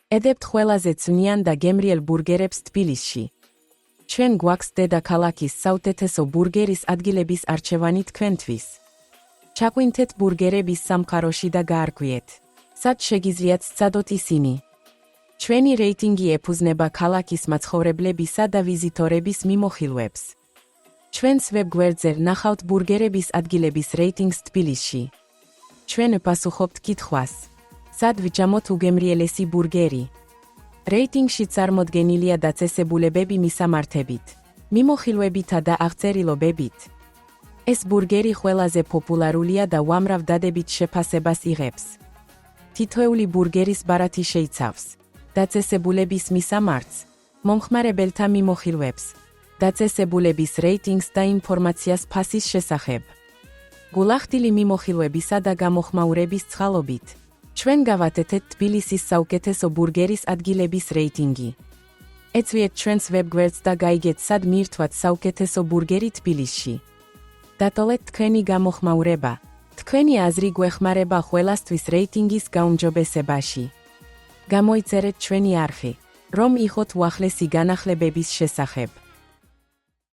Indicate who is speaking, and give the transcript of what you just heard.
Speaker 1: ედებთ ყველაზე წვნიან და გემრიელ ბურგერებს თბილისში. ჩვენ გვაქვს დედაქალაქის საუკეთესო ბურგერის ადგილების არჩევანი თქვენთვის. ჩაგვინთეთ ბურგერების სამყაროში და გაარკვიეთ, სად შეგიძლიათ სცადოთ ისინი. ჩვენი რეიტინგი ეფუძნება ქალაქის მაცხოვრებლებისა და ვიზიტორების მიმოხილვებს. ჩვენს ვებგვერდზე ნახავთ ბურგერების ადგილების რეიტინგს თბილისში. ჩვენ პასუხობთ კითხვას, სად ვიჭამოთ უგემრიელესი ბურგერი. რეიტინგში წარმოდგენილია დაწესებულებები მისამართებით, მიმოხილვებითა და აღწერილობებით. ეს ბურგერი ყველაზე პოპულარულია და უამრავ დადებით შეფასებას იღებს. თითოეული ბურგერის ბარათი შეიცავს დაწესებულების მისამართს, მომხმარებელთა მიმოხილვებს, დაწესებულების რეიტინგს და ინფორმაციას ფასის შესახებ. გულახდილი მიმოხილვებისა და გამოხმაურების წყალობით, ჩვენ გავაკეთეთ თბილისის საუკეთესო ბურგერის ადგილების რეიტინგი. ეწვიეთ ჩვენს ვებგვერდს და გაიგეთ, სად მიირთვათ საუკეთესო ბურგერი თბილისში. დატოვეთ თქვენი გამოხმაურება. თქვენი აზრი გვეხმარება ყველასთვის რეიტინგის გაუმჯობესებაში. გამოიწერეთ ჩვენი არხი, რომ იღოთ უახლესი განახლებების შესახებ.